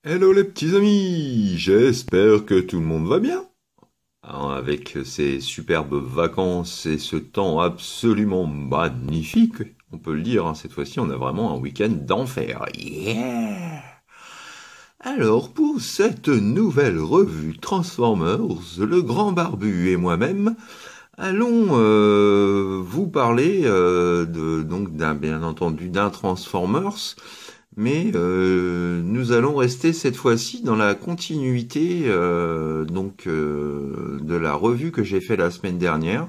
Hello les petits amis, j'espère que tout le monde va bien. Avec ces superbes vacances et ce temps absolument magnifique, on peut le dire, cette fois-ci on a vraiment un week-end d'enfer. Yeah! Alors pour cette nouvelle revue Transformers, le grand barbu et moi-même allons vous parler donc bien entendu d'un Transformers. Mais nous allons rester cette fois-ci dans la continuité de la revue que j'ai fait la semaine dernière.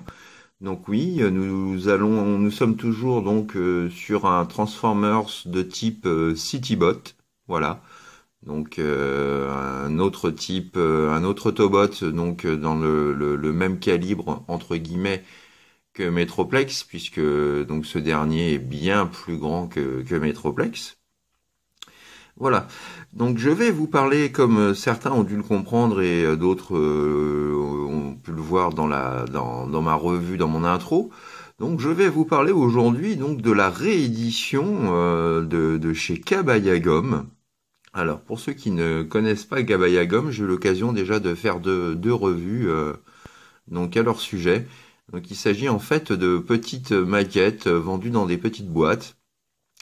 Donc oui, nous sommes toujours donc sur un Transformers de type Citybot, voilà. Donc un autre Autobot donc dans le même calibre entre guillemets que Metroplex, puisque donc ce dernier est bien plus grand que Metroplex. Voilà. Donc je vais vous parler, comme certains ont dû le comprendre et d'autres ont pu le voir dans ma revue, dans mon intro. Donc je vais vous parler aujourd'hui donc de la réédition de chez Kabayagom. Alors pour ceux qui ne connaissent pas Kabayagom, j'ai eu l'occasion déjà de faire deux revues donc à leur sujet. Donc il s'agit en fait de petites maquettes vendues dans des petites boîtes.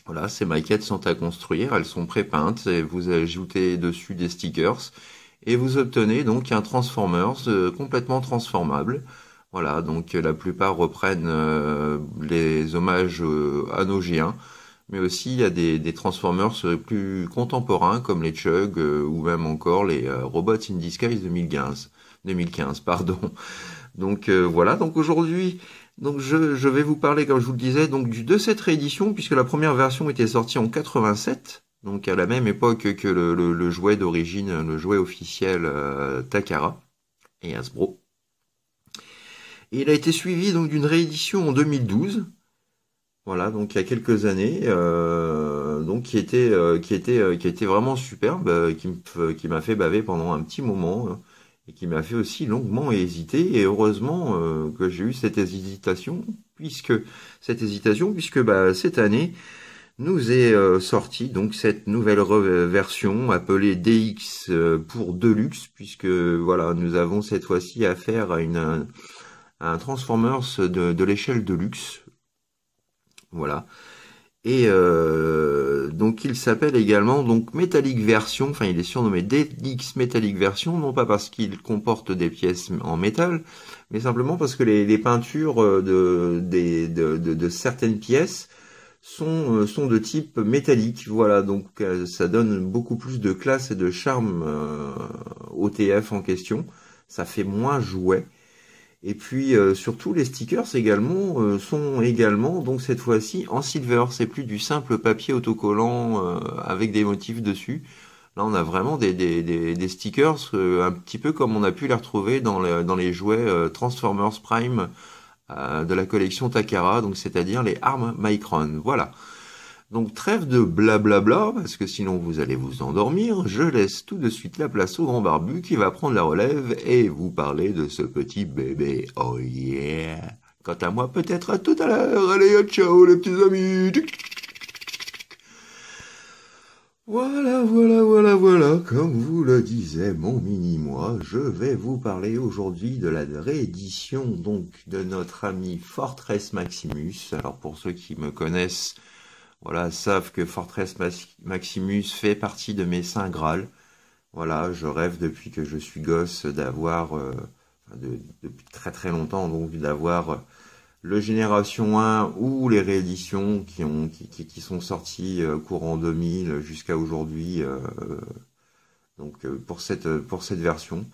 Voilà, ces maquettes sont à construire, elles sont pré-peintes et vous ajoutez dessus des stickers et vous obtenez donc un Transformers complètement transformable. Voilà, donc la plupart reprennent les hommages à nos géants, mais aussi il y a des Transformers plus contemporains comme les Chug ou même encore les Robots in Disguise 2015, pardon. Donc voilà, donc aujourd'hui, donc je vais vous parler, comme je vous le disais, donc de cette réédition, puisque la première version était sortie en 87, donc à la même époque que le jouet d'origine, le jouet officiel Takara et Hasbro. Et il a été suivi donc d'une réédition en 2012, voilà, donc il y a quelques années, donc qui était vraiment superbe, qui m'a fait baver pendant un petit moment. Hein, et qui m'a fait aussi longuement hésiter. Et heureusement que j'ai eu puisque bah, cette année nous est sortie donc cette nouvelle version appelée DX pour Deluxe, puisque voilà nous avons cette fois-ci affaire à un Transformers de l'échelle Deluxe. Voilà. Et donc il s'appelle également donc Metallic Version, enfin il est surnommé DX Metallic Version, non pas parce qu'il comporte des pièces en métal, mais simplement parce que les peintures de certaines pièces sont de type métallique. Voilà, donc ça donne beaucoup plus de classe et de charme au TF en question. Ça fait moins jouet. Et puis surtout les stickers également sont également donc cette fois-ci en silver. C'est plus du simple papier autocollant avec des motifs dessus. Là on a vraiment des stickers un petit peu comme on a pu les retrouver dans les jouets Transformers Prime de la collection Takara, donc c'est-à-dire les armes Micron. Voilà. Donc trêve de blablabla, parce que sinon vous allez vous endormir, je laisse tout de suite la place au grand barbu qui va prendre la relève et vous parler de ce petit bébé. Oh yeah! Quant à moi, peut-être à tout à l'heure. Allez, ciao les petits amis! Voilà, comme vous le disait mon mini-moi, je vais vous parler aujourd'hui de la réédition donc de notre ami Fortress Maximus. Alors pour ceux qui me connaissent, voilà, savent que Fortress Maximus fait partie de mes saints Graal. Voilà, je rêve depuis que je suis gosse d'avoir, depuis très très longtemps, donc d'avoir le Génération 1 ou les rééditions qui sont sorties courant 2000 jusqu'à aujourd'hui, pour cette version.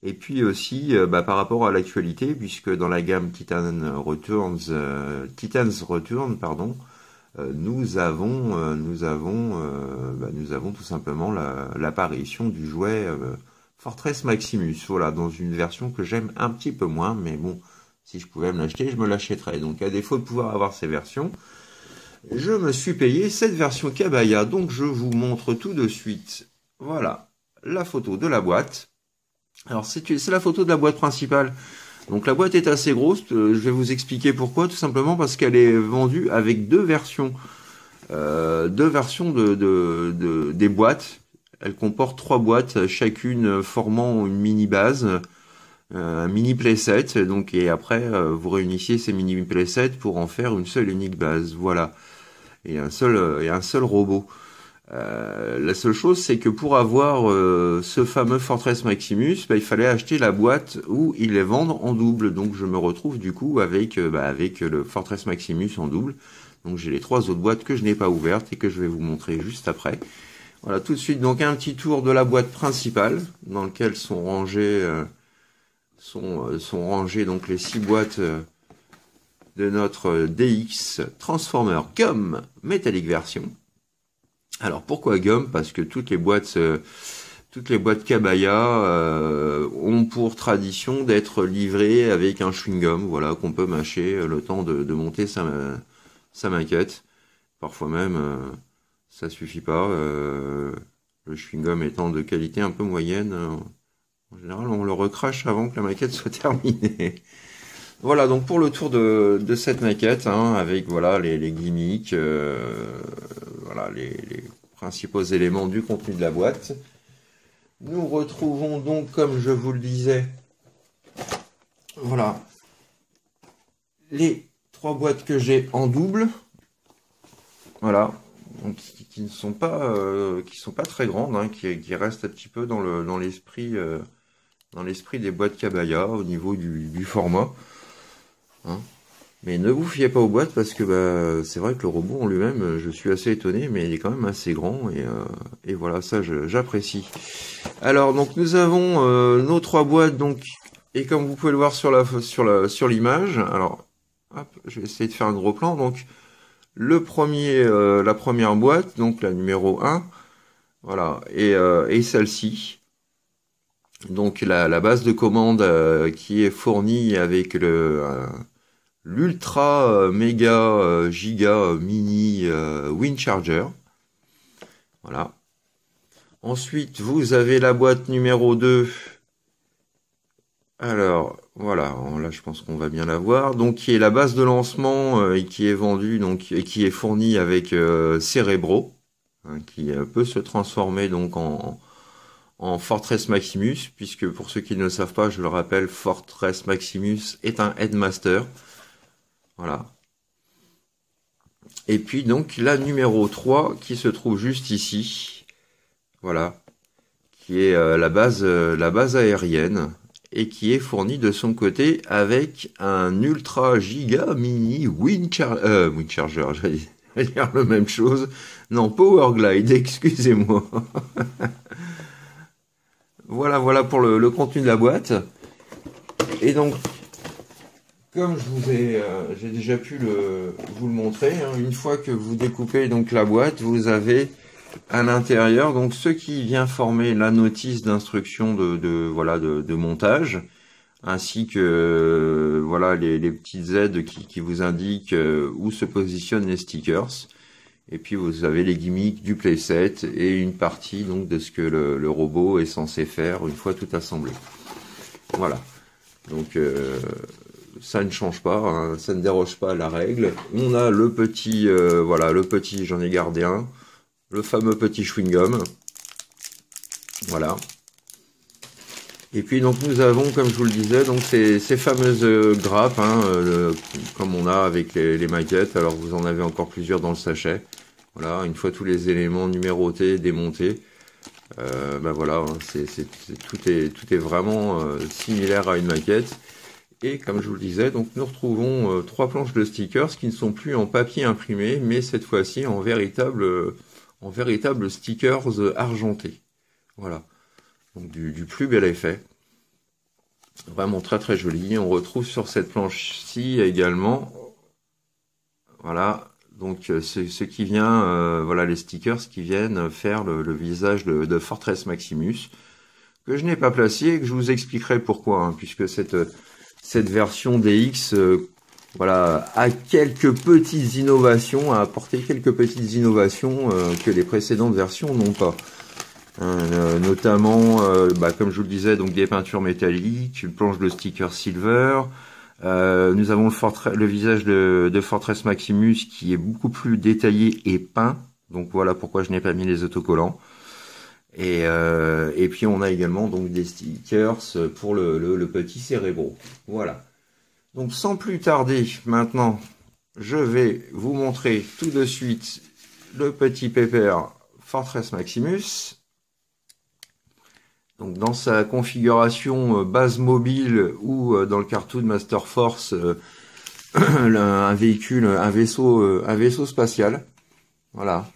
Et puis aussi bah, par rapport à l'actualité, puisque dans la gamme Titans Return, pardon, nous avons tout simplement l'apparition du jouet Fortress Maximus, voilà, dans une version que j'aime un petit peu moins, mais bon, si je pouvais me l'acheter, je me l'achèterais. Donc à défaut de pouvoir avoir ces versions, je me suis payé cette version Kabaya, donc je vous montre tout de suite, voilà, la photo de la boîte. Alors c'est la photo de la boîte principale. Donc la boîte est assez grosse, je vais vous expliquer pourquoi, tout simplement parce qu'elle est vendue avec deux versions des boîtes. Elle comporte 3 boîtes, chacune formant une mini base, un mini playset. Donc, et après, vous réunissez ces mini playsets pour en faire une seule unique base. Voilà. Et un seul robot. La seule chose, c'est que pour avoir ce fameux Fortress Maximus, il fallait acheter la boîte où ils les vendent en double. Donc je me retrouve du coup avec le Fortress Maximus en double. Donc j'ai les 3 autres boîtes que je n'ai pas ouvertes et que je vais vous montrer juste après. Voilà, tout de suite donc un petit tour de la boîte principale dans lequel sont rangées donc les 6 boîtes de notre DX Transformer GUM Metallic version. Alors pourquoi GUM? Parce que toutes les boîtes Kabaya ont pour tradition d'être livrées avec un chewing-gum, voilà, qu'on peut mâcher le temps de monter sa maquette. Parfois même, ça suffit pas. Le chewing-gum étant de qualité un peu moyenne, en général, on le recrache avant que la maquette soit terminée. Voilà, donc pour le tour de cette maquette, hein, avec voilà les gimmicks, voilà les principaux éléments du contenu de la boîte. Nous retrouvons donc, comme je vous le disais, voilà, les 3 boîtes que j'ai en double, voilà, donc qui ne sont pas très grandes, hein, qui restent un petit peu dans l'esprit des boîtes Kabaya au niveau du format. Hein. Mais ne vous fiez pas aux boîtes parce que c'est vrai que le robot en lui-même, je suis assez étonné, mais il est quand même assez grand et voilà, ça j'apprécie. Alors donc nous avons nos 3 boîtes donc et comme vous pouvez le voir sur l'image, alors hop, je vais essayer de faire un gros plan. Donc la première boîte, donc la numéro 1, voilà, et celle-ci. Donc la base de commande qui est fournie avec l'ultra méga giga mini Wind Charger. Voilà. Ensuite, vous avez la boîte numéro 2. Alors, voilà, là je pense qu'on va bien la voir. Donc qui est la base de lancement et qui est vendue donc et qui est fournie avec Cerebro, hein, qui peut se transformer donc en Fortress Maximus, puisque pour ceux qui ne le savent pas, je le rappelle, Fortress Maximus est un Headmaster. Voilà. Et puis donc la numéro 3 qui se trouve juste ici. Voilà. Qui est la base aérienne et qui est fournie de son côté avec un ultra giga mini Wind Charger, j'allais dire la même chose. Non, Power Glide, excusez-moi. Voilà pour le contenu de la boîte. Et donc, comme j'ai déjà pu vous le montrer, hein, une fois que vous découpez donc la boîte, vous avez à l'intérieur donc ce qui vient former la notice d'instruction de montage, ainsi que voilà les petites aides qui vous indiquent où se positionnent les stickers. Et puis vous avez les gimmicks du playset et une partie donc de ce que le robot est censé faire une fois tout assemblé. Voilà. Donc ça ne change pas, hein, ça ne déroge pas à la règle. On a le petit, j'en ai gardé un, le fameux petit chewing-gum. Voilà. Et puis donc nous avons, comme je vous le disais, donc ces fameuses grappes, hein, comme on a avec les maquettes. Alors vous en avez encore plusieurs dans le sachet. Voilà, une fois tous les éléments numérotés, démontés, voilà, hein, tout est vraiment similaire à une maquette. Et comme je vous le disais, donc nous retrouvons 3 planches de stickers qui ne sont plus en papier imprimé, mais cette fois-ci en véritable stickers argentés. Voilà, donc du plus bel effet. Vraiment très très joli. On retrouve sur cette planche-ci également, voilà. Donc ce qui vient, voilà les stickers qui viennent faire le visage de Fortress Maximus, que je n'ai pas placé et que je vous expliquerai pourquoi, hein, puisque cette version DX voilà, a quelques petites innovations, a apporté quelques petites innovations que les précédentes versions n'ont pas. Notamment, comme je vous le disais, donc des peintures métalliques, une planche de sticker silver. Nous avons le visage de Fortress Maximus qui est beaucoup plus détaillé et peint. Donc voilà pourquoi je n'ai pas mis les autocollants. Et puis on a également donc des stickers pour le petit Cérébro. Voilà. Donc sans plus tarder, maintenant, je vais vous montrer tout de suite le petit pépère Fortress Maximus. Donc dans sa configuration base mobile ou dans le cartoon Master Force, un véhicule, un vaisseau spatial. Voilà,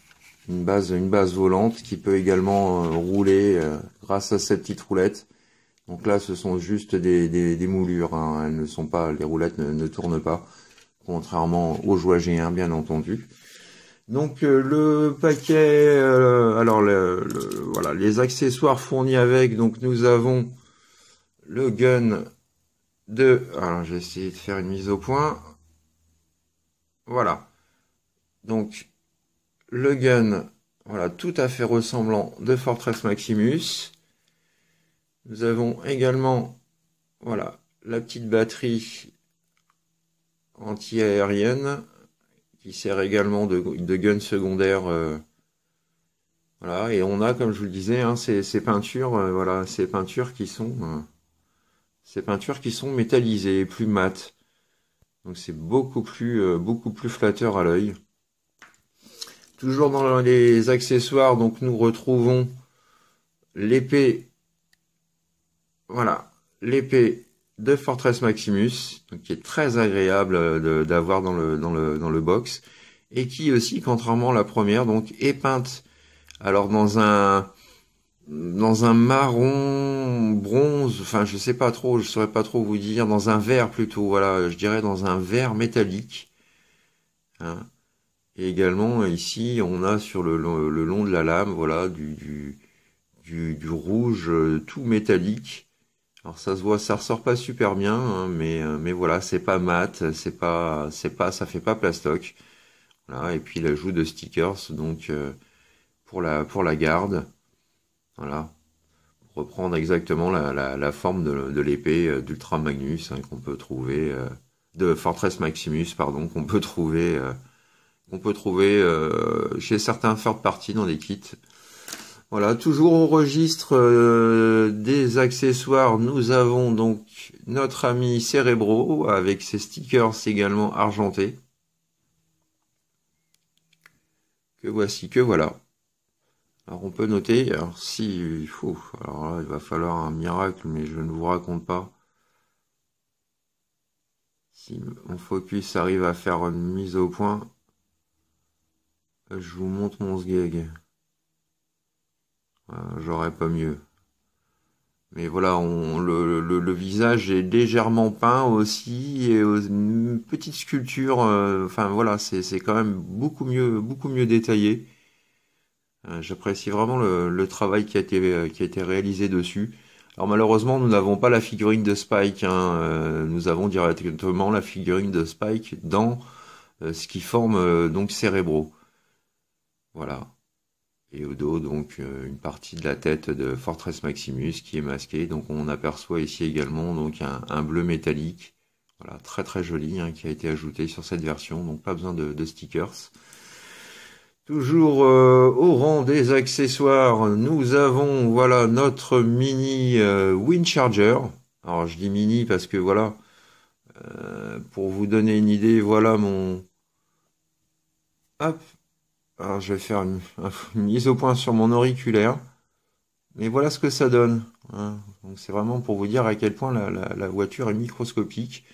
une base volante qui peut également rouler grâce à cette petite roulette. Donc là, ce sont juste des moulures, hein. Elles ne sont pas, les roulettes ne tournent pas, contrairement aux Joie G1, bien entendu. Donc le paquet, alors voilà, les accessoires fournis avec. Donc nous avons le gun alors j'ai essayé de faire une mise au point. Voilà. Donc le gun, voilà, tout à fait ressemblant de Fortress Maximus. Nous avons également, voilà, la petite batterie anti-aérienne qui sert également de gun secondaire. Voilà, et on a, comme je vous le disais, hein, ces peintures, voilà, ces peintures qui sont métallisées et plus mates. Donc c'est beaucoup plus flatteur à l'œil. Toujours dans les accessoires, donc nous retrouvons l'épée, voilà, l'épée de Fortress Maximus, donc qui est très agréable d'avoir dans le box, et qui aussi, contrairement à la première, donc est peinte, alors dans un marron bronze, enfin je sais pas trop, je saurais pas trop vous dire, dans un vert plutôt, voilà, je dirais dans un vert métallique, hein. Et également ici on a sur le long de la lame, voilà, du rouge tout métallique. Alors ça se voit, ça ressort pas super bien, hein, mais voilà, c'est pas mat, ça fait pas plastoc. Voilà, et puis l'ajout de stickers donc pour la garde. Voilà, pour reprendre exactement la forme de l'épée d'Ultra Magnus, hein, qu'on peut trouver de Fortress Maximus, pardon, qu'on peut trouver chez certains third party dans des kits. Voilà, toujours au registre des accessoires, nous avons donc notre ami Cérébro avec ses stickers également argentés. Que voici, que voilà. Alors on peut noter, alors si il faut, alors là il va falloir un miracle, mais je ne vous raconte pas. Si mon focus arrive à faire une mise au point, je vous montre mon sgeg. J'aurais pas mieux. Mais voilà, le visage est légèrement peint aussi, et une petite sculpture, enfin voilà, c'est quand même beaucoup mieux détaillé. J'apprécie vraiment le travail qui a été réalisé dessus. Alors malheureusement, nous n'avons pas la figurine de Spike, hein, nous avons directement la figurine de Spike dans ce qui forme donc Cérébro. Voilà. Et au dos, donc, une partie de la tête de Fortress Maximus qui est masquée. Donc, on aperçoit ici également donc un bleu métallique. Voilà, très très joli, hein, qui a été ajouté sur cette version. Donc, pas besoin de stickers. Toujours au rang des accessoires, nous avons, voilà, notre mini Windcharger. Alors, je dis mini parce que, voilà, pour vous donner une idée, voilà mon... Hop. Alors, je vais faire une mise au point sur mon auriculaire. Mais voilà ce que ça donne, hein. Donc c'est vraiment pour vous dire à quel point la voiture est microscopique.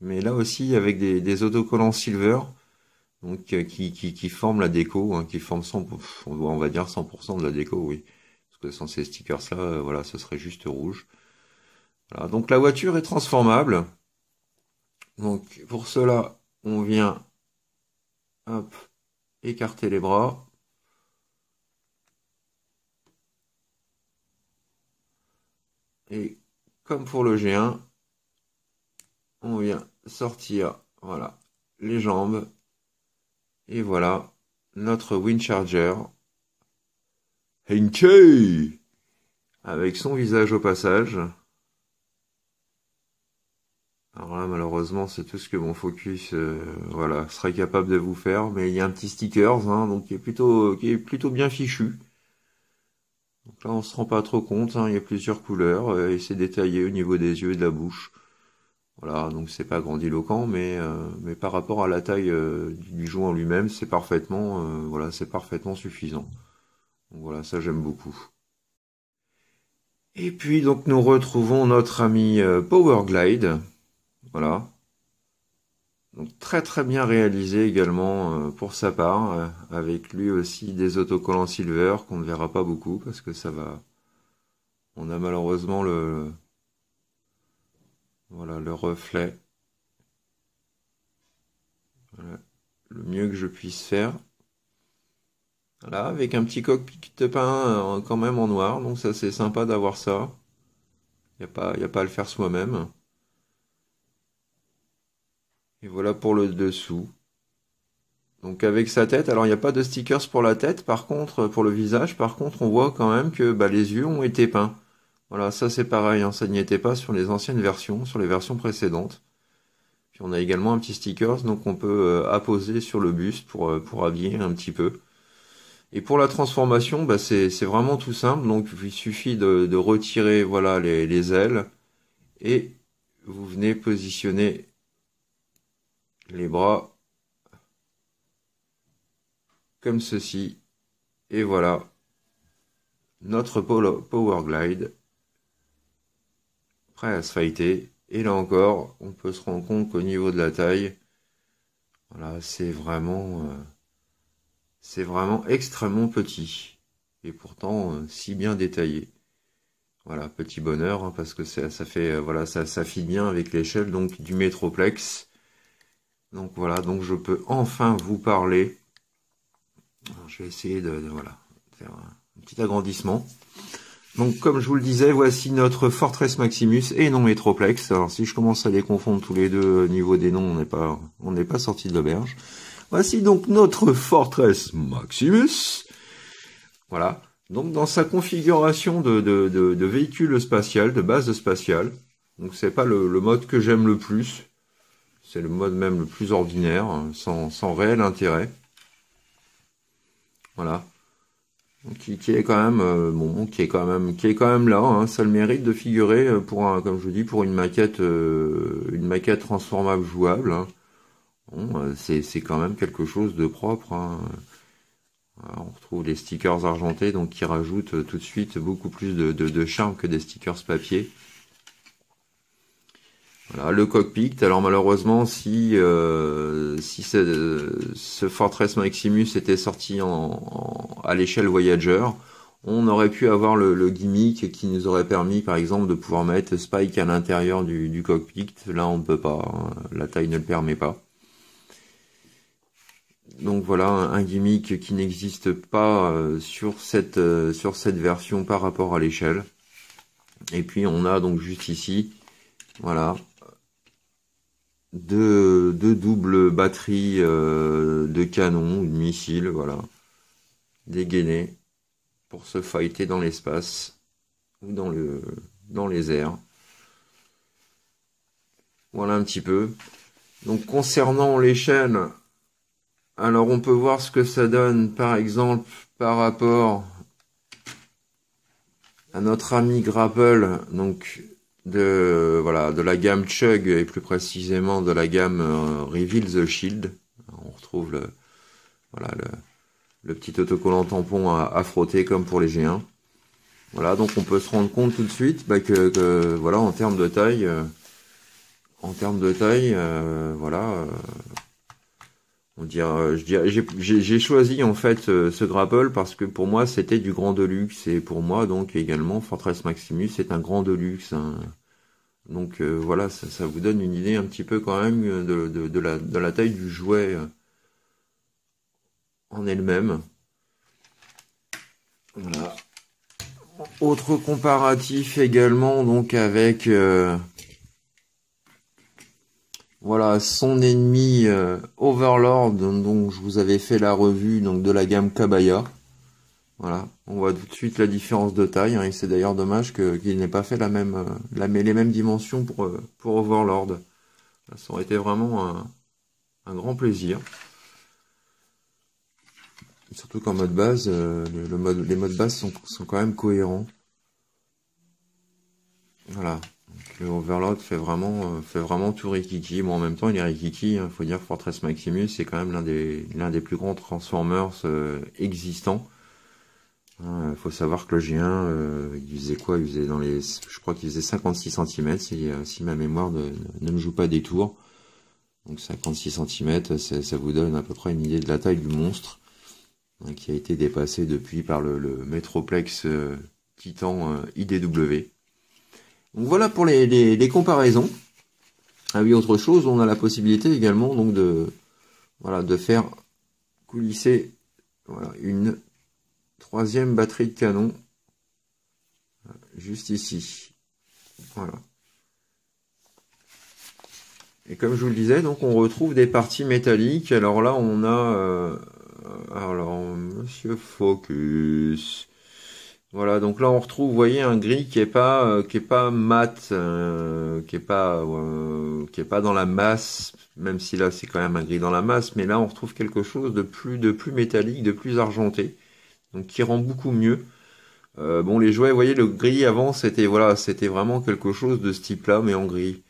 Mais là aussi avec des autocollants silver, donc qui forment la déco, hein, qui forment 100, on va dire 100% de la déco, oui. Parce que sans ces stickers-là, voilà, ce serait juste rouge. Voilà, donc la voiture est transformable. Donc pour cela, on vient, hop, écarter les bras. Et comme pour le G1, on vient sortir, voilà, les jambes. Et voilà, notre Windcharger. Henkei! Avec son visage au passage. Alors là, malheureusement, c'est tout ce que mon focus, voilà, serait capable de vous faire. Mais il y a un petit stickers, hein, donc qui est plutôt bien fichu. Donc là, on se rend pas trop compte, hein, il y a plusieurs couleurs et c'est détaillé au niveau des yeux et de la bouche. Voilà, donc c'est pas grandiloquent, mais par rapport à la taille du jouet en lui-même, c'est parfaitement, voilà, c'est parfaitement suffisant. Donc voilà, ça j'aime beaucoup. Et puis donc nous retrouvons notre ami Powerglide, voilà. Donc très très bien réalisé également pour sa part, avec lui aussi des autocollants silver qu'on ne verra pas beaucoup parce que ça va. On a malheureusement voilà, le reflet. Voilà, le mieux que je puisse faire. Voilà, avec un petit cockpit peint quand même en noir, donc ça c'est sympa d'avoir ça. Y a pas à le faire soi-même. Et voilà pour le dessous. Donc avec sa tête, alors il n'y a pas de stickers pour la tête, par contre, pour le visage, par contre, on voit quand même que bah, les yeux ont été peints. Voilà, ça c'est pareil, hein, ça n'y était pas sur les anciennes versions, sur les versions précédentes. Puis on a également un petit stickers, donc on peut apposer sur le buste pour habiller un petit peu. Et pour la transformation, bah, c'est vraiment tout simple, donc il suffit de retirer voilà, les ailes, et vous venez positionner les bras comme ceci, et voilà, notre Powerglide prêt à se fighter. Et là encore, on peut se rendre compte qu'au niveau de la taille, voilà, c'est vraiment extrêmement petit. Et pourtant, si bien détaillé. Voilà, petit bonheur, hein, parce que ça fait, voilà, ça fit bien avec l'échelle donc du Metroplex. Donc voilà, donc je peux enfin vous parler. Alors, je vais essayer voilà, faire un petit agrandissement. Donc, comme je vous le disais, voici notre Fortress Maximus et non Metroplex. Alors, si je commence à les confondre tous les deux au niveau des noms, on n'est pas sorti de l'auberge. Voici donc notre Fortress Maximus. Voilà. Donc, dans sa configuration de véhicule spatial, de base spatiale. Donc, c'est pas le mode que j'aime le plus. C'est le mode même le plus ordinaire, sans réel intérêt. Voilà. Qui est quand même bon, qui est quand même là, hein. Ça a le mérite de figurer comme je vous dis, pour une maquette transformable jouable, hein. Bon, c'est quand même quelque chose de propre, hein. Voilà, on retrouve les stickers argentés, donc qui rajoutent tout de suite beaucoup plus de charme que des stickers papier. Voilà, le cockpit. Alors malheureusement, si ce Fortress Maximus était sorti à l'échelle Voyager, on aurait pu avoir le gimmick qui nous aurait permis, par exemple, de pouvoir mettre Spike à l'intérieur du cockpit. Là, on ne peut pas, hein, la taille ne le permet pas. Donc voilà, un gimmick qui n'existe pas sur cette version par rapport à l'échelle. Et puis on a donc juste ici, voilà, deux doubles batteries de canons ou de missiles, voilà, dégainées pour se fighter dans l'espace ou dans les airs. Voilà un petit peu. Donc concernant les chaînes, alors on peut voir ce que ça donne par exemple par rapport à notre ami Grapple, donc de la gamme Chug et plus précisément de la gamme Reveal the Shield. On retrouve le petit autocollant tampon à frotter comme pour les G1. Voilà, donc on peut se rendre compte tout de suite bah, que voilà, en termes de taille, voilà, on dirait, j'ai choisi en fait ce Grapple parce que pour moi c'était du grand deluxe et pour moi donc également Fortress Maximus c'est un grand deluxe, hein. Donc voilà, ça vous donne une idée un petit peu quand même de la taille du jouet en elle-même. Voilà. Autre comparatif également donc avec voilà son ennemi Overlord dont je vous avais fait la revue donc de la gamme Kabaya. Voilà, on voit tout de suite la différence de taille, hein, et c'est d'ailleurs dommage qu'il n'ait pas fait les mêmes dimensions pour Overlord. Ça aurait été vraiment un grand plaisir. Surtout qu'en mode base, les modes base sont quand même cohérents. Voilà. Donc, le Overlord fait vraiment tout rikiki. Bon, en même temps, il est rikiki. Hein, faut dire que Fortress Maximus, c'est quand même l'un des plus grands Transformers existants. Hein, faut savoir que le G1, il faisait quoi? Il faisait je crois qu'il faisait 56 cm si ma mémoire ne me joue pas des tours. Donc 56 cm, ça vous donne à peu près une idée de la taille du monstre, hein, qui a été dépassé depuis par le Metroplex Titan IDW. Donc voilà pour les comparaisons. Ah oui, autre chose, on a la possibilité également donc de faire coulisser une troisième batterie de canon juste ici. Voilà. Et comme je vous le disais, donc on retrouve des parties métalliques. Alors là, on a alors Monsieur Focus. Voilà, donc là on retrouve, vous voyez, un gris qui est pas mat, qui est pas dans la masse, même si là c'est quand même un gris dans la masse, mais là on retrouve quelque chose de plus métallique, de plus argenté, donc qui rend beaucoup mieux. Bon, les jouets, vous voyez, le gris avant c'était vraiment quelque chose de ce type-là, mais en gris.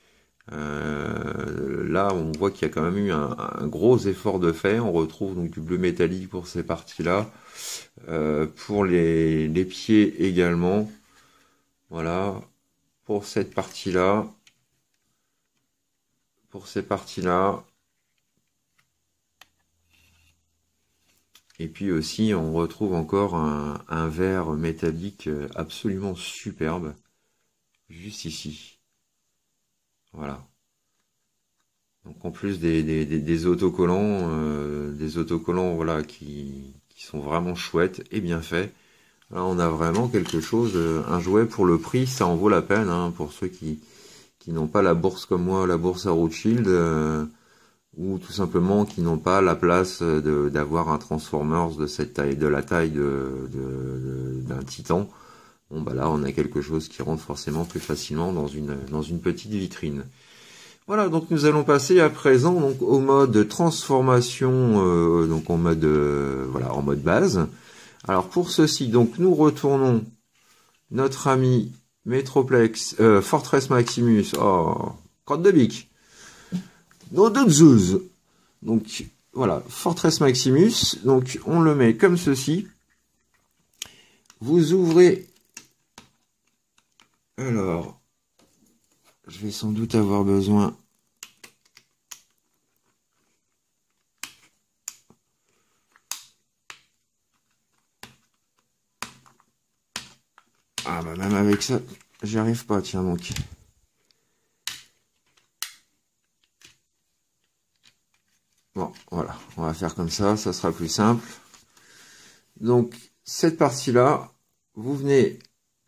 Là, on voit qu'il y a quand même eu un gros effort de fait. On retrouve donc du bleu métallique pour ces parties-là. Pour les pieds également. Voilà. Pour cette partie-là. Pour ces parties-là. Et puis aussi, on retrouve encore un vert métallique absolument superbe. Juste ici. Voilà. Donc en plus des autocollants, voilà qui sont vraiment chouettes et bien faits. Là on a vraiment quelque chose, un jouet pour le prix, ça en vaut la peine, hein, pour ceux qui n'ont pas la bourse comme moi, la bourse à Rothschild, ou tout simplement qui n'ont pas la place d'avoir un Transformers de cette taille, de la taille d'un Titan. Bon bah là on a quelque chose qui rentre forcément plus facilement dans une petite vitrine. Voilà, donc nous allons passer à présent donc au mode transformation, donc en mode en mode base. Alors pour ceci, donc nous retournons notre ami Metroplex, Fortress Maximus, crotte de bique, nos deux Zeus. Donc voilà, Fortress Maximus, donc on le met comme ceci. Vous ouvrez, alors, je vais sans doute avoir besoin même avec ça, j'y arrive pas, tiens donc. Bon, voilà, on va faire comme ça sera plus simple. Donc, cette partie-là, vous venez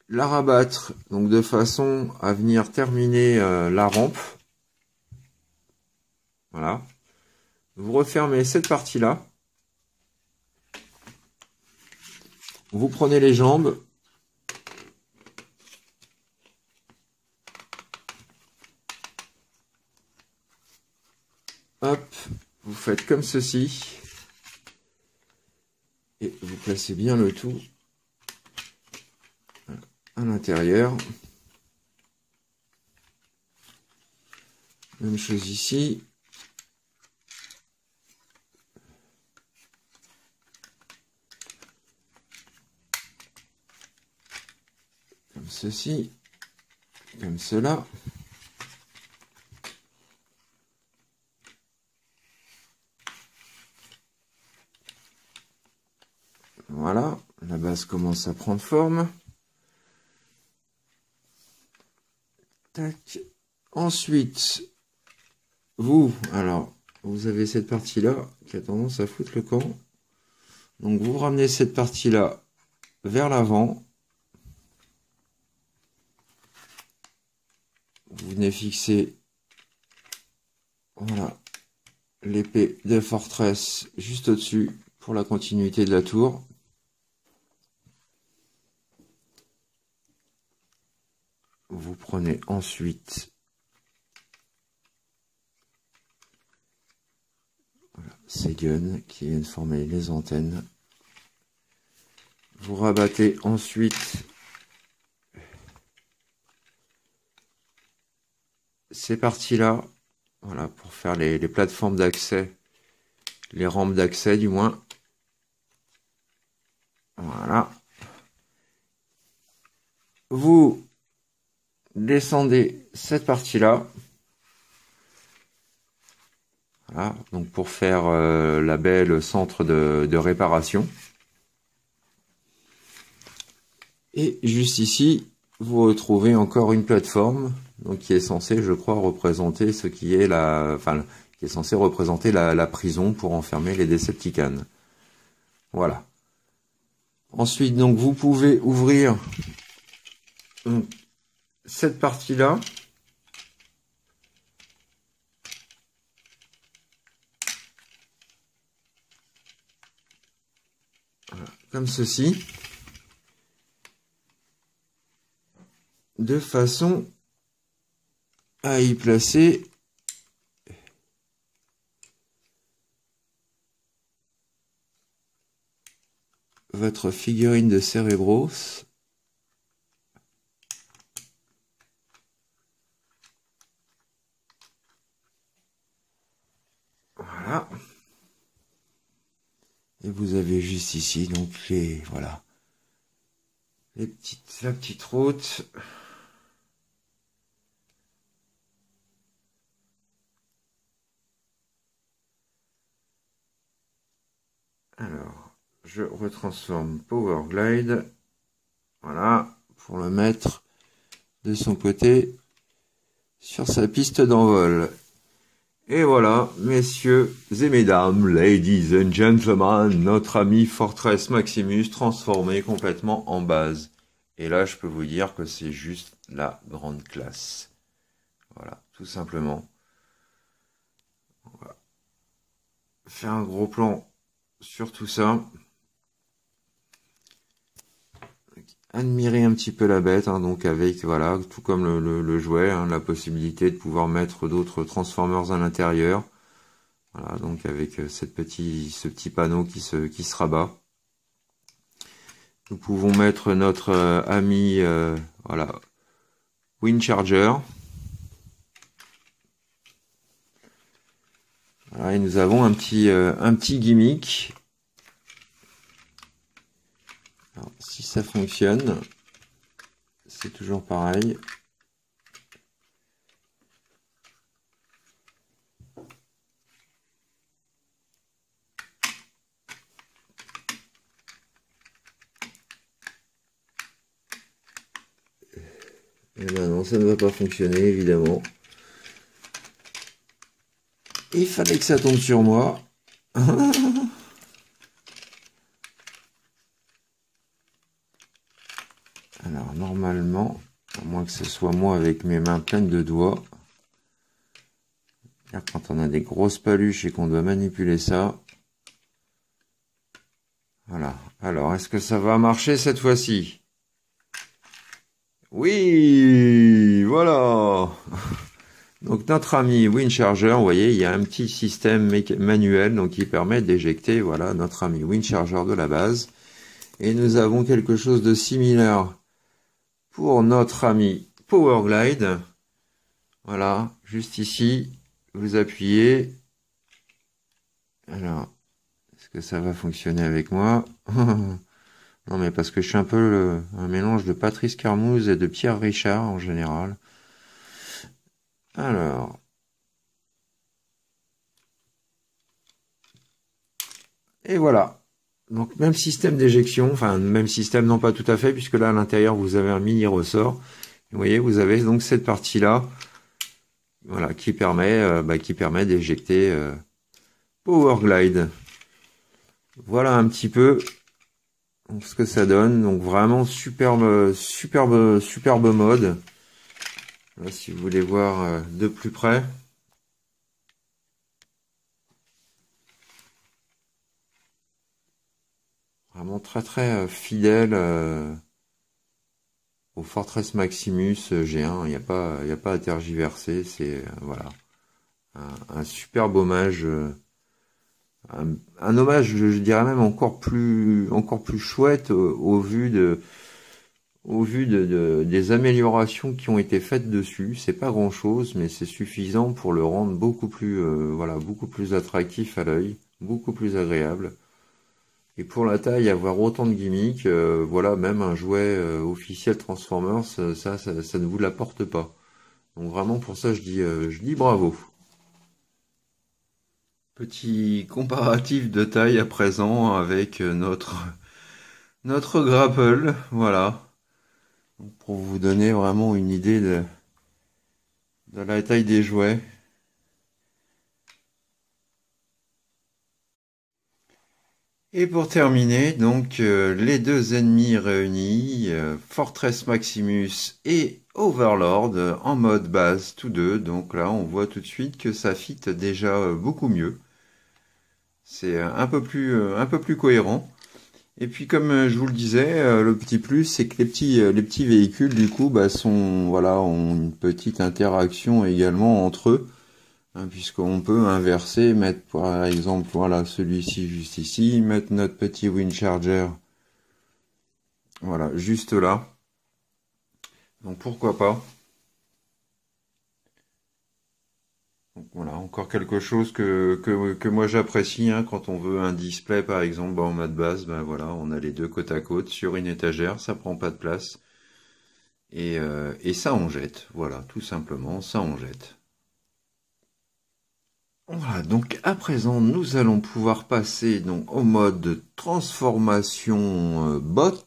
la rabattre donc de façon à venir terminer la rampe. Voilà. Vous refermez cette partie-là. Vous prenez les jambes. Hop, vous faites comme ceci. Et vous placez bien le tout à l'intérieur. Même chose ici. Comme ceci. Comme cela. Voilà, la base commence à prendre forme. Tac. Ensuite, vous avez cette partie-là qui a tendance à foutre le camp. Donc, vous ramenez cette partie-là vers l'avant. Vous venez fixer, voilà, l'épée de Fortress juste au-dessus pour la continuité de la tour. Vous prenez ensuite ces guns qui viennent former les antennes. Vous rabattez ensuite ces parties-là, voilà, pour faire les plateformes d'accès, les rampes d'accès du moins. Voilà. Vous descendez cette partie-là. Voilà, donc pour faire la belle centre de réparation. Et juste ici, vous retrouvez encore une plateforme, donc qui est censée, je crois, représenter ce qui est qui est censé représenter la prison pour enfermer les Decepticons. Voilà. Ensuite, donc, vous pouvez ouvrir cette partie-là. Voilà, comme ceci. De façon à y placer votre figurine de Cerebros. Voilà. Et vous avez juste ici donc voilà, la petite route. Alors, je retransforme Power Glide, voilà, pour le mettre de son côté sur sa piste d'envol. Et voilà, messieurs et mesdames, ladies and gentlemen, notre ami Fortress Maximus transformé complètement en base. Et là, je peux vous dire que c'est juste la grande classe. Voilà, tout simplement. On va faire un gros plan sur tout ça. Admirer un petit peu la bête, hein, donc avec, voilà, tout comme le jouet, hein, la possibilité de pouvoir mettre d'autres Transformers à l'intérieur. Voilà, donc avec ce petit panneau qui se rabat. Nous pouvons mettre notre ami, voilà, Windcharger. Voilà, et nous avons un petit gimmick. Alors, si ça fonctionne, c'est toujours pareil. Et ben non, ça ne va pas fonctionner, évidemment. Il fallait que ça tombe sur moi. Alors, normalement, à moins que ce soit moi avec mes mains pleines de doigts, quand on a des grosses paluches et qu'on doit manipuler ça. Voilà. Alors, est-ce que ça va marcher cette fois-ci? Oui, voilà. Donc notre ami Windcharger, vous voyez, il y a un petit système manuel donc qui permet d'éjecter, voilà, notre ami Windcharger de la base. Et nous avons quelque chose de similaire pour notre ami Powerglide. Voilà, juste ici, vous appuyez. Alors, est-ce que ça va fonctionner avec moi? Non, mais parce que je suis un peu un mélange de Patrice Carmouze et de Pierre Richard en général. Alors. Et voilà. Donc, même système d'éjection. Enfin, même système, non pas tout à fait, puisque là, à l'intérieur, vous avez un mini ressort. Vous voyez, vous avez donc cette partie-là. Voilà, qui permet d'éjecter Powerglide. Voilà un petit peu ce que ça donne. Donc vraiment superbe mode. Là, si vous voulez voir de plus près. Vraiment très fidèle au Fortress Maximus G1. Il n'y a pas à tergiverser. C'est voilà un superbe hommage un hommage, je dirais même encore plus chouette au vu des améliorations qui ont été faites dessus. C'est pas grand chose, mais c'est suffisant pour le rendre beaucoup plus, voilà, beaucoup plus attractif à l'œil, beaucoup plus agréable. Et pour la taille, avoir autant de gimmicks, voilà, même un jouet officiel Transformers, ça ne vous l'apporte pas. Donc vraiment pour ça, je dis bravo. Petit comparatif de taille à présent avec notre grapple, voilà, pour vous donner vraiment une idée de la taille des jouets. Et pour terminer, donc les deux ennemis réunis, Fortress Maximus et Overlord en mode base tous deux. Donc là, on voit tout de suite que ça fit déjà beaucoup mieux. C'est un peu plus cohérent. Et puis comme je vous le disais, le petit plus, c'est que les petits véhicules du coup, bah, voilà, ont une petite interaction également entre eux. Hein, puisqu'on peut inverser, mettre par exemple, voilà, celui-ci juste ici, mettre notre petit Windcharger, voilà, juste là. Donc pourquoi pas. Donc voilà, encore quelque chose que moi j'apprécie, hein, quand on veut un display par exemple, bah, en mode base, ben voilà, on a les deux côte à côte sur une étagère, ça prend pas de place. Et ça on jette, voilà, tout simplement, ça on jette. Voilà, donc à présent, nous allons pouvoir passer donc au mode transformation bot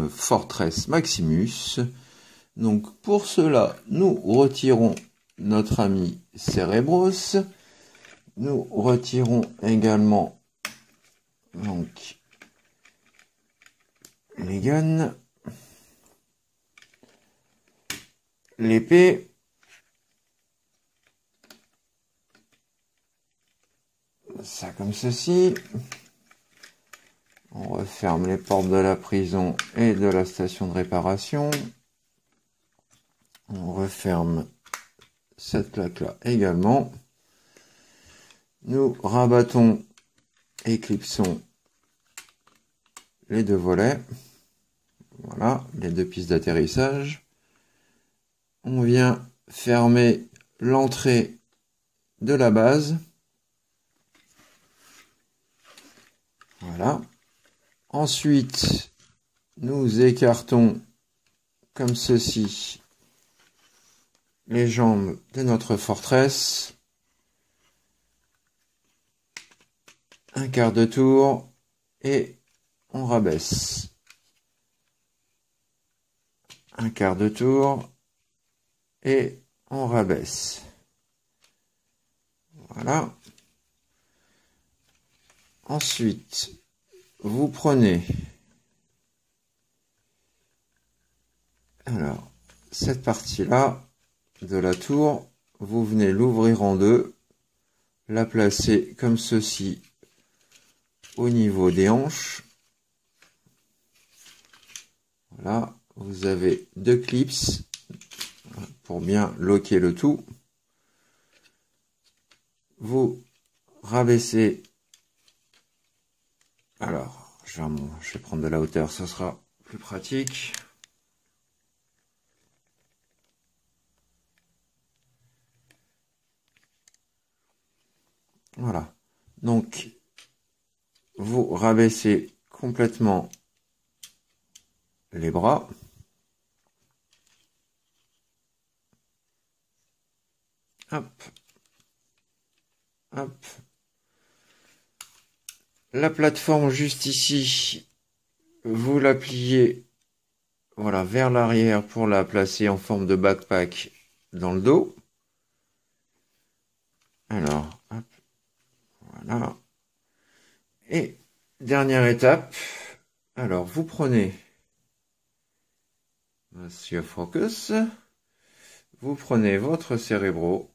Fortress Maximus. Donc pour cela, nous retirons notre ami Cerebros. Nous retirons également donc les guns, l'épée. Ça comme ceci. On referme les portes de la prison et de la station de réparation. On referme cette plaque-là également. Nous rabattons et clipsons les deux volets. Voilà, les deux pistes d'atterrissage. On vient fermer l'entrée de la base. Voilà. Ensuite, nous écartons comme ceci les jambes de notre forteresse. Un quart de tour et on rabaisse. Un quart de tour et on rabaisse. Voilà. Ensuite, vous prenez alors cette partie-là de la tour, vous venez l'ouvrir en deux, la placer comme ceci au niveau des hanches. Voilà, vous avez deux clips pour bien loquer le tout. Vous rabaissez. Alors, je vais prendre de la hauteur, ce sera plus pratique. Voilà. Donc, vous rabaissez complètement les bras. Hop. Hop. La plateforme juste ici, vous la pliez, voilà, vers l'arrière pour la placer en forme de backpack dans le dos. Alors, hop, voilà. Et dernière étape, alors vous prenez, Monsieur Focus, vous prenez votre cérébro,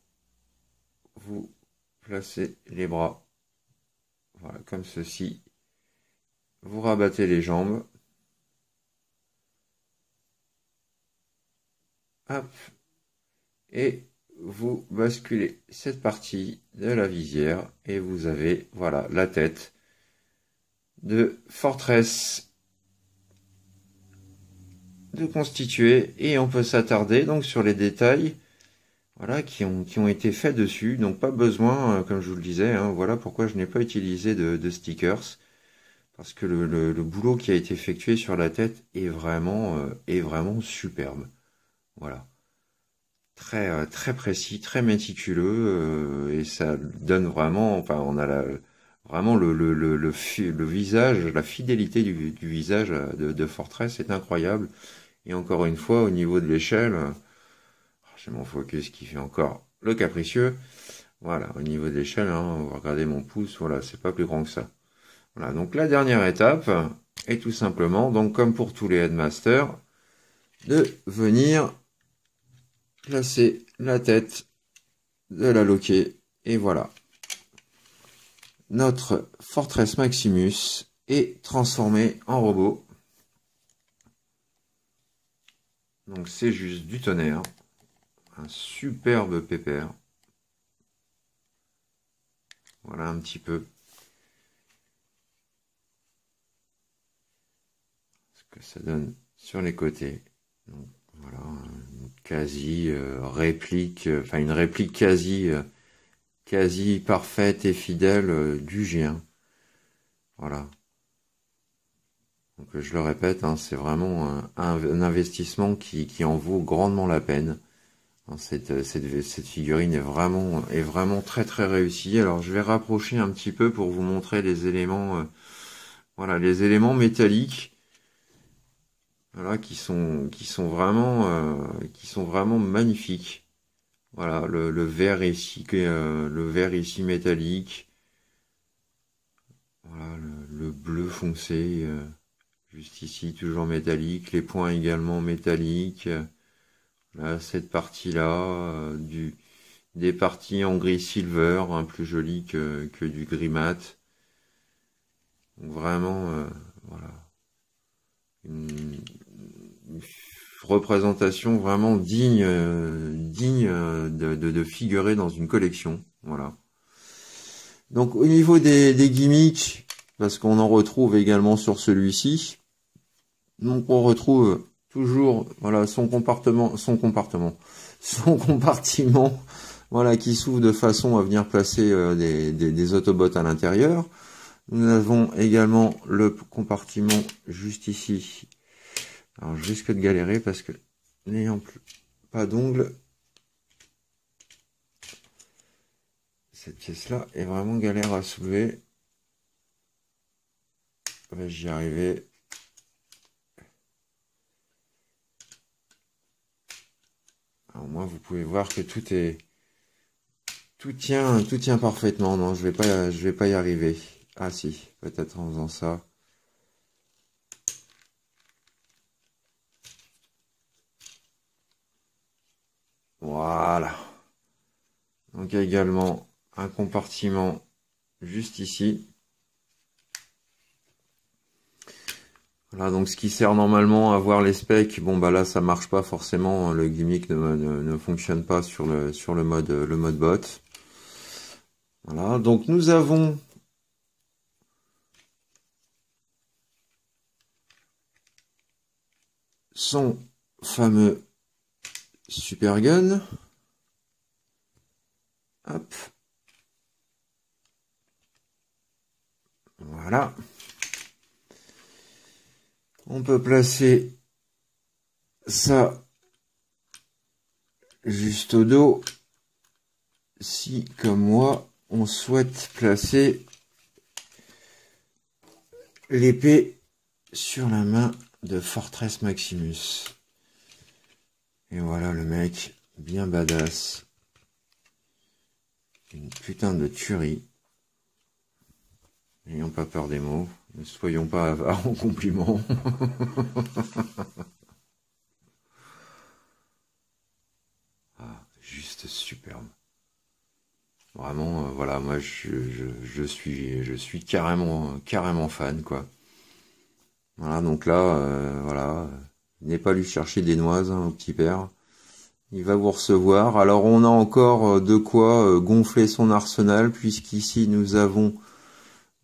vous placez les bras, voilà, comme ceci. Vous rabattez les jambes. Hop. Et vous basculez cette partie de la visière et vous avez, voilà, la tête de Fortress de constituer et on peut s'attarder donc sur les détails, voilà, qui ont été faits dessus. Donc pas besoin, comme je vous le disais, hein, voilà pourquoi je n'ai pas utilisé de stickers. Parce que le boulot qui a été effectué sur la tête est vraiment superbe. Voilà. Très précis, très méticuleux, et ça donne vraiment, enfin, on a vraiment le visage, la fidélité du visage de Fortress est incroyable. Et encore une fois, au niveau de l'échelle, j'ai mon focus qui fait encore le capricieux. Voilà, au niveau de l'échelle, hein, on va regarder mon pouce, voilà, c'est pas plus grand que ça. Voilà, donc la dernière étape est tout simplement, donc comme pour tous les headmasters, de venir placer la tête de la loquet. Et voilà, notre Fortress Maximus est transformé en robot. Donc c'est juste du tonnerre, un superbe pépère. Voilà un petit peu ce que ça donne sur les côtés. Donc, voilà, une quasi réplique, enfin une réplique quasi parfaite et fidèle du G1. Voilà. Donc je le répète, hein, c'est vraiment un investissement qui en vaut grandement la peine. Cette figurine est vraiment très réussie. Alors je vais rapprocher un petit peu pour vous montrer les éléments, voilà, les éléments métalliques, voilà, qui sont vraiment magnifiques. Voilà, le verre ici métallique. Voilà, le bleu foncé, juste ici, toujours métallique. Les points également métalliques. Là, cette partie-là, des parties en gris silver, hein, plus jolies que du gris mat. Donc vraiment, voilà. Une représentation vraiment digne de figurer dans une collection. Voilà. Donc au niveau des gimmicks, parce qu'on en retrouve également sur celui-ci, donc on retrouve toujours, voilà, son compartiment, voilà, qui s'ouvre de façon à venir placer des Autobots à l'intérieur. Nous avons également le compartiment juste ici. Alors je risque de galérer parce que n'ayant pas d'ongles, cette pièce-là est vraiment galère à soulever. J'y arrivais. Alors moi, vous pouvez voir que tout tient parfaitement. Non, je vais pas y arriver. Ah si, peut-être en faisant ça. Voilà. Donc il y a également un compartiment juste ici. Voilà, donc ce qui sert normalement à voir les specs, bon bah là ça marche pas forcément, le gimmick ne fonctionne pas sur le mode bot. Voilà, donc nous avons son fameux Super Gun. Hop. Voilà. On peut placer ça juste au dos si, comme moi, on souhaite placer l'épée sur la main de Fortress Maximus. Et voilà le mec bien badass. Une putain de tuerie. N'ayons pas peur des mots. Ne soyons pas avares en compliments. Ah, juste superbe. Vraiment, voilà, moi je suis carrément fan, quoi. Voilà, donc là, voilà, n'ai pas lui chercher des noises, hein, au petit père. Il va vous recevoir. Alors on a encore de quoi gonfler son arsenal, puisqu'ici nous avons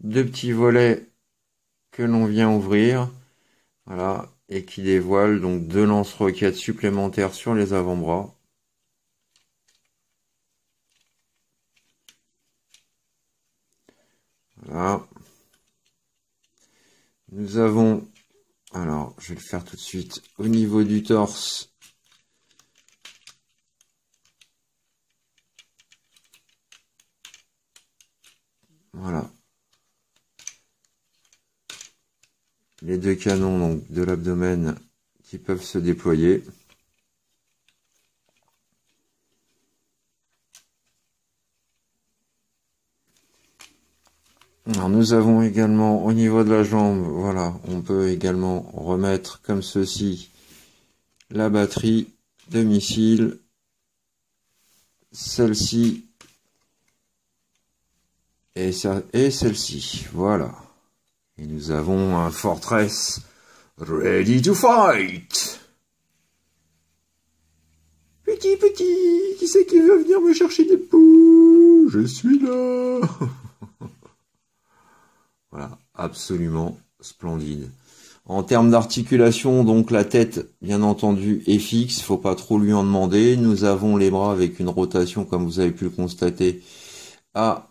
deux petits volets que l'on vient ouvrir. Voilà. Et qui dévoilent donc deux lance-roquettes supplémentaires sur les avant-bras. Voilà. Nous avons, alors je vais le faire tout de suite, au niveau du torse, voilà, les deux canons donc de l'abdomen qui peuvent se déployer. Alors nous avons également au niveau de la jambe, voilà, on peut également remettre comme ceci la batterie de missile, celle-ci et celle-ci, voilà. Et nous avons un Fortress ready to fight. Petit, qui c'est qui veut venir me chercher des poux? Je suis là. Voilà, absolument splendide. En termes d'articulation, donc la tête, bien entendu, est fixe, faut pas trop lui en demander. Nous avons les bras avec une rotation, comme vous avez pu le constater, à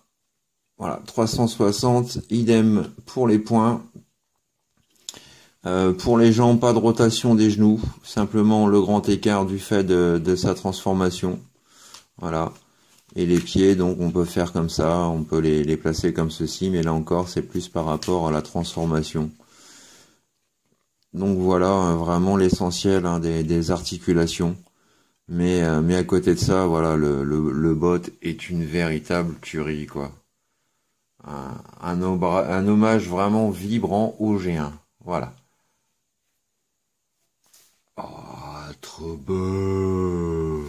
voilà 360. Idem pour les poings. Pour les jambes, pas de rotation des genoux, simplement le grand écart du fait de sa transformation. Voilà. Et les pieds, donc on peut faire comme ça, on peut les placer comme ceci, mais là encore c'est plus par rapport à la transformation. Donc voilà, vraiment l'essentiel hein, des articulations. Mais à côté de ça, voilà, le bot est une véritable tuerie, quoi. Un hommage vraiment vibrant au G1. Voilà. Oh, trop beau.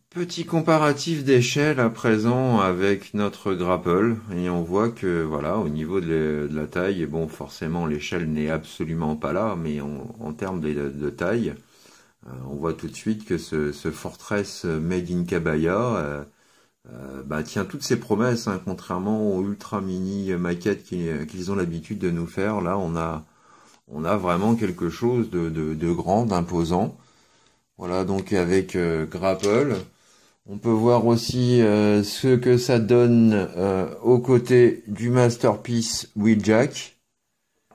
Petit comparatif d'échelle à présent avec notre grapple et on voit que voilà au niveau de la taille, bon forcément l'échelle n'est absolument pas là, mais en termes de taille, on voit tout de suite que ce Fortress Made in Kabaya tient toutes ses promesses, hein, contrairement aux ultra mini maquettes qu'ils ont l'habitude de nous faire. Là on a vraiment quelque chose de grand, d'imposant. Voilà donc avec grapple. On peut voir aussi ce que ça donne aux côtés du Masterpiece Wheeljack.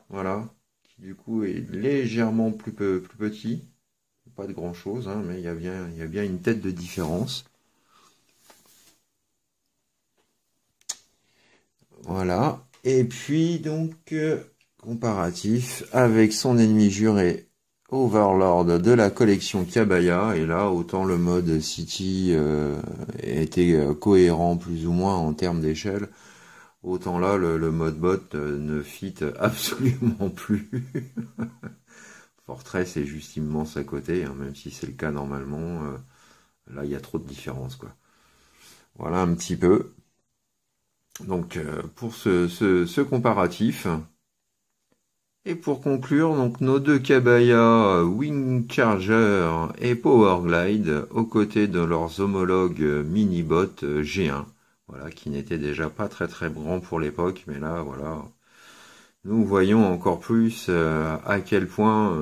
Voilà. Qui du coup est légèrement plus petit. Pas de grand chose, hein, mais il y a bien une tête de différence. Voilà. Et puis donc comparatif avec son ennemi juré Overlord de la collection Kabaya, et là autant le mode City était cohérent plus ou moins en termes d'échelle, autant là le mode bot ne fit absolument plus. Fortress est juste immense à côté, hein, même si c'est le cas normalement, là il y a trop de différence quoi. Voilà un petit peu. Donc pour ce comparatif. Et pour conclure, donc nos deux Kabaya Wing Charger et Powerglide aux côtés de leurs homologues mini-bot G1, voilà, qui n'étaient déjà pas très grands pour l'époque, mais là voilà, nous voyons encore plus à quel point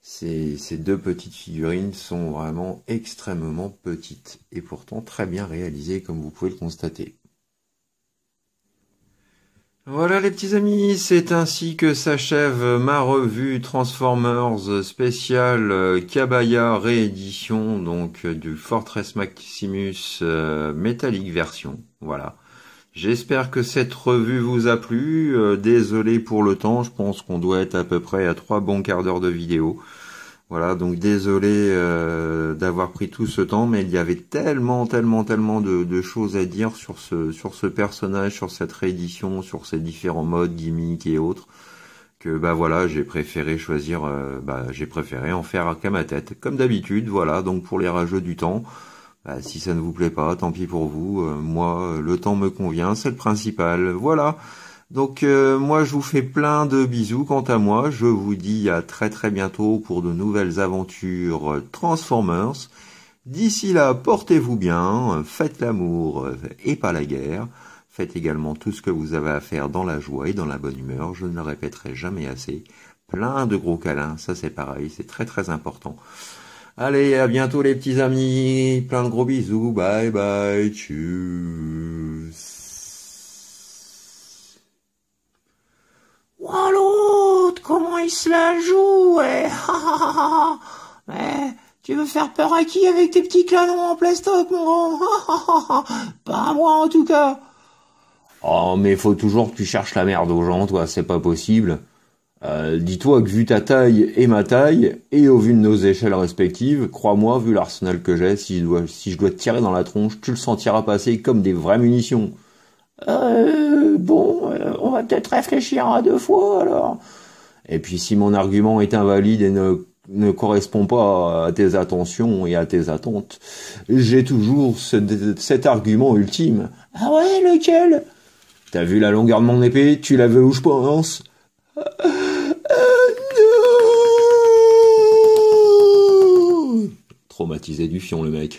ces deux petites figurines sont vraiment extrêmement petites et pourtant très bien réalisées comme vous pouvez le constater. Voilà les petits amis, c'est ainsi que s'achève ma revue Transformers spéciale Kabaya réédition donc du Fortress Maximus Metallic version. Voilà. J'espère que cette revue vous a plu. Désolé pour le temps, je pense qu'on doit être à peu près à 3 bons quarts d'heure de vidéo. Voilà, donc désolé d'avoir pris tout ce temps, mais il y avait tellement de choses à dire sur ce personnage, sur cette réédition, sur ces différents modes, gimmicks et autres, que bah voilà, j'ai préféré en faire qu'à ma tête, comme d'habitude. Voilà, donc pour les rageux du temps, bah, si ça ne vous plaît pas, tant pis pour vous. Moi, le temps me convient, c'est le principal. Voilà. Donc moi je vous fais plein de bisous. Quant à moi, je vous dis à très très bientôt pour de nouvelles aventures Transformers. D'ici là, portez-vous bien, faites l'amour et pas la guerre. Faites également tout ce que vous avez à faire dans la joie et dans la bonne humeur. Je ne le répéterai jamais assez. Plein de gros câlins, ça c'est pareil, c'est très très important. Allez, à bientôt les petits amis. Plein de gros bisous. Bye bye. Tchuss. Oh, l'autre, comment il se la joue, ouais. Mais tu veux faire peur à qui avec tes petits canons en plastoc, mon grand? Pas à moi, en tout cas. Oh, mais faut toujours que tu cherches la merde aux gens, toi, c'est pas possible. Dis-toi que vu ta taille et ma taille, et au vu de nos échelles respectives, crois-moi, vu l'arsenal que j'ai, si je dois te tirer dans la tronche, tu le sentiras passer comme des vraies munitions. Bon, on va peut-être réfléchir à 2 fois, alors. Et puis si mon argument est invalide et ne correspond pas à tes attentions et à tes attentes, j'ai toujours cet argument ultime. Ah ouais, lequel? T'as vu la longueur de mon épée? Tu la veux où je pense? Non. Traumatisé du fion, le mec.